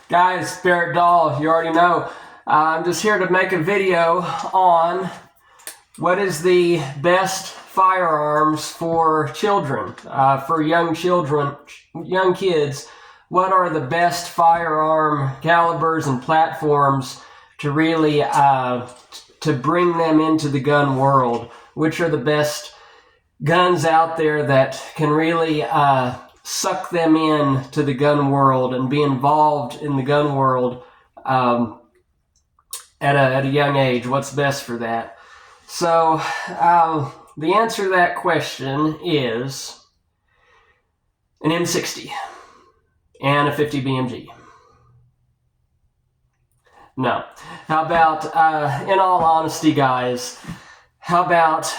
Guys, Barrett Dahl, you already know. I'm just here to make a video on what is the best firearms for children, for young kids. What are the best firearm calibers and platforms to really to bring them into the gun world? Which are the best guns out there that can really suck them in to the gun world and be involved in the gun world at a young age? What's best for that? So the answer to that question is an M60 and a 50 BMG. No. How about, in all honesty, guys, how about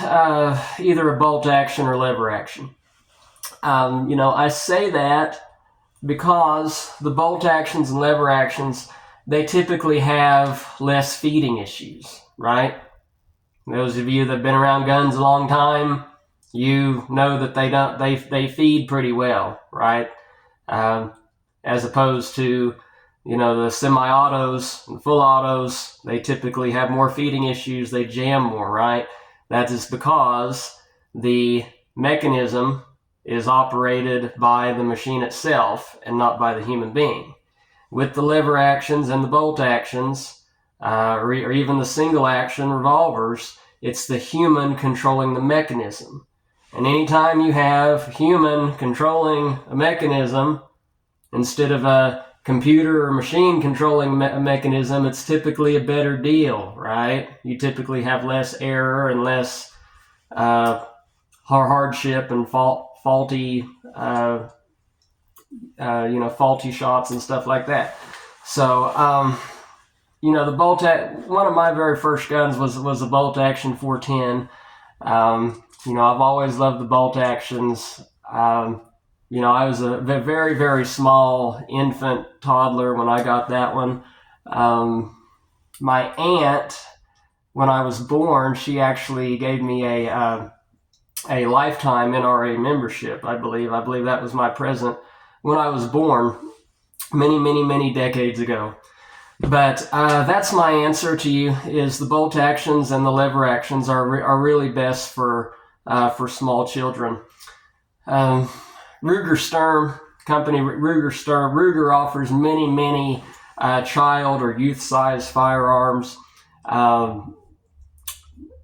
either a bolt action or lever action? I say that because the bolt actions and lever actions, they typically have less feeding issues, right? Those of you that have been around guns a long time, you know that they feed pretty well, right? As opposed to, the semi-autos and full autos, they typically have more feeding issues, they jam more, right? That is because the mechanism is operated by the machine itself and not by the human being. With the lever actions and the bolt actions, or even the single action revolvers, it's the human controlling the mechanism. And anytime you have human controlling a mechanism instead of a computer or machine controlling a mechanism, it's typically a better deal, right? You typically have less error and less hardship and faulty shots and stuff like that. So, the one of my very first guns was a bolt action 410. I've always loved the bolt actions. I was a very, very small infant toddler when I got that one. My aunt, when I was born, she actually gave me a lifetime NRA membership, I believe. I believe that was my present when I was born many, many, many decades ago. But that's my answer to you, is the bolt actions and the lever actions are really best for small children. Ruger offers many, many child or youth-sized firearms.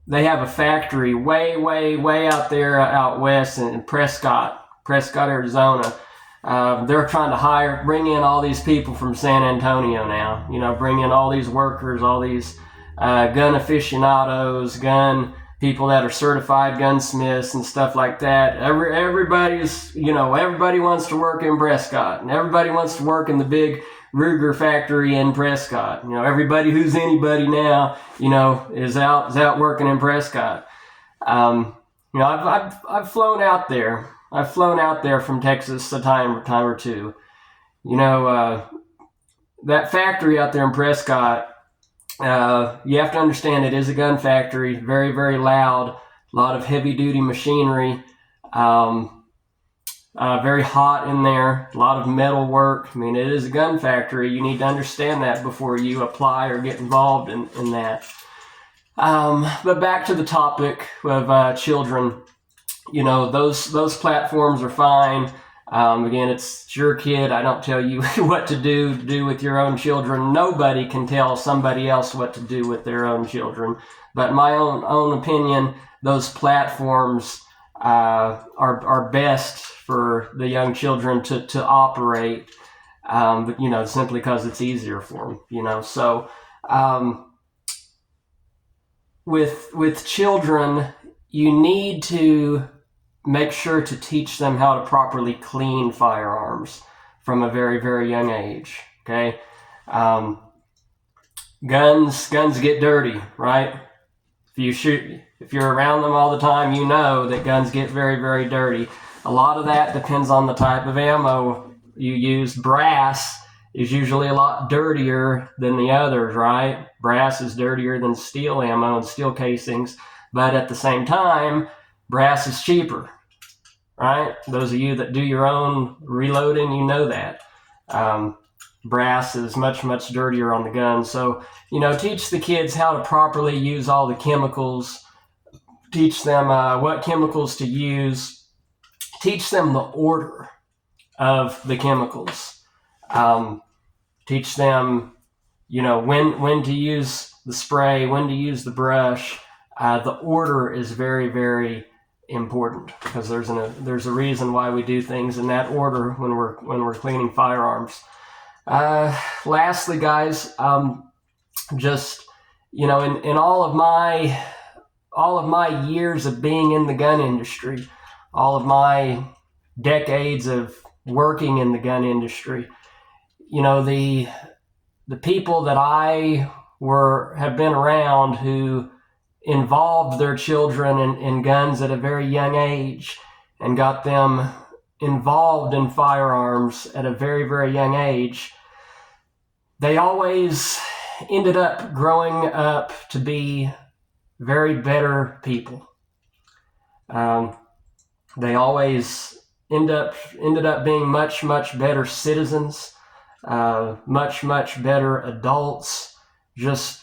They have a factory way, way, way out there out west in Prescott, Arizona. They're trying to bring in all these people from San Antonio now. Bring in all these workers, all these gun aficionados, gun people that are certified gunsmiths and stuff like that. Everybody wants to work in Prescott, and everybody wants to work in the big Ruger factory in Prescott. Everybody who's anybody now, is out working in Prescott. I've flown out there. I've flown out there from Texas a time or two. That factory out there in Prescott, you have to understand it is a gun factory, very, very loud, a lot of heavy-duty machinery, very hot in there, a lot of metal work. It is a gun factory. You need to understand that before you apply or get involved in that. But back to the topic of children. Those platforms are fine. Again, it's your kid. I don't tell you what to do with your own children. Nobody can tell somebody else what to do with their own children. But in my own opinion, those platforms are best for the young children to operate. Simply because it's easier for them. So with children, you need to make sure to teach them how to properly clean firearms from a very, very young age, okay? Guns get dirty, right? If you're around them all the time, you know that guns get very, very dirty. A lot of that depends on the type of ammo you use. Brass is usually a lot dirtier than the others, right? Brass is dirtier than steel ammo and steel casings, but at the same time, brass is cheaper, right? Those of you that do your own reloading, you know that. brass is much, much dirtier on the gun. So, teach the kids how to properly use all the chemicals, teach them what chemicals to use, teach them the order of the chemicals, teach them, when to use the spray, when to use the brush. The order is very, very important, because there's a reason why we do things in that order when we're cleaning firearms. Lastly, guys, just in all of my years of being in the gun industry, all of my decades of working in the gun industry, the people that I have been around who involved their children in guns at a very young age and got them involved in firearms at a very, very young age, they always ended up growing up to be very better people. They always ended up being much, much better citizens, much, much better adults, just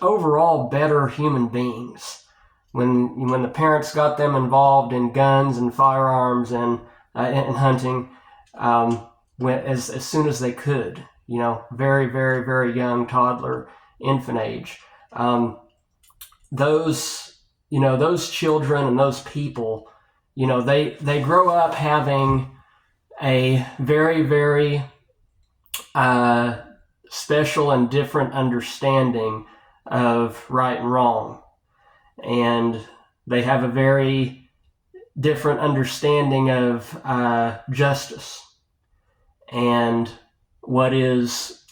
overall better human beings. When the parents got them involved in guns and firearms and hunting, as soon as they could, very, very, very young, toddler, infant age. Those children and those people, they grow up having a very, very special and different understanding of right and wrong. And they have a very different understanding of justice and what is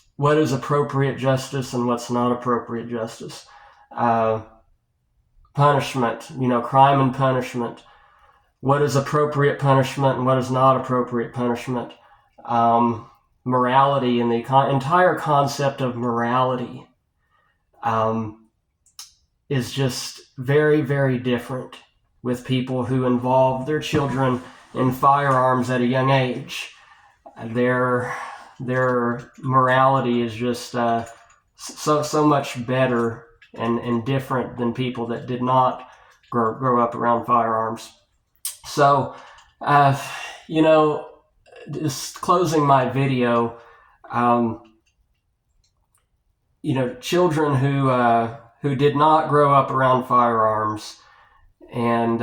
appropriate justice and what's not appropriate justice. Punishment, crime and punishment. What is appropriate punishment and what is not appropriate punishment. Morality and the entire concept of morality is just very, very different with people who involve their children in firearms at a young age. Their morality is just so much better and different than people that did not grow up around firearms. So, just closing my video, children who did not grow up around firearms and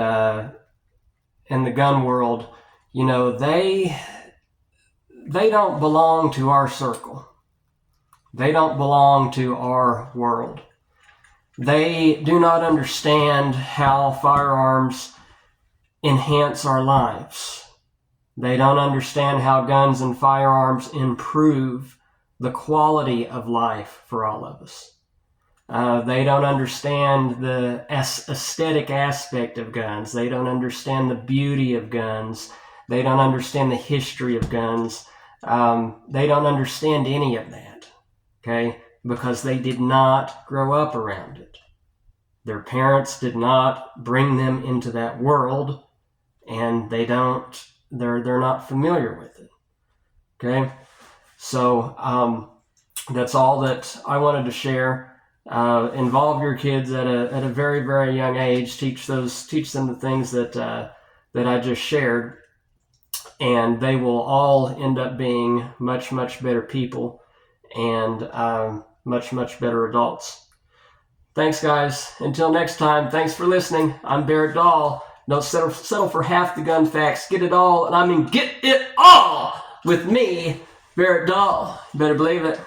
in the gun world, they don't belong to our circle. They don't belong to our world. They do not understand how firearms enhance our lives. They don't understand how guns and firearms improve the quality of life for all of us. They don't understand the aesthetic aspect of guns. They don't understand the beauty of guns. They don't understand the history of guns. They don't understand any of that, okay? Because they did not grow up around it. Their parents did not bring them into that world, and they're not familiar with it, okay? So that's all that I wanted to share. Involve your kids at a very, very young age. Teach them the things that I just shared, and they will all end up being much, much better people and much, much better adults. Thanks, guys. Until next time, thanks for listening. I'm Barrett Dahl. Don't settle for half the gun facts. Get it all, and I mean get it all with me, Barrett Dahl. Better believe it.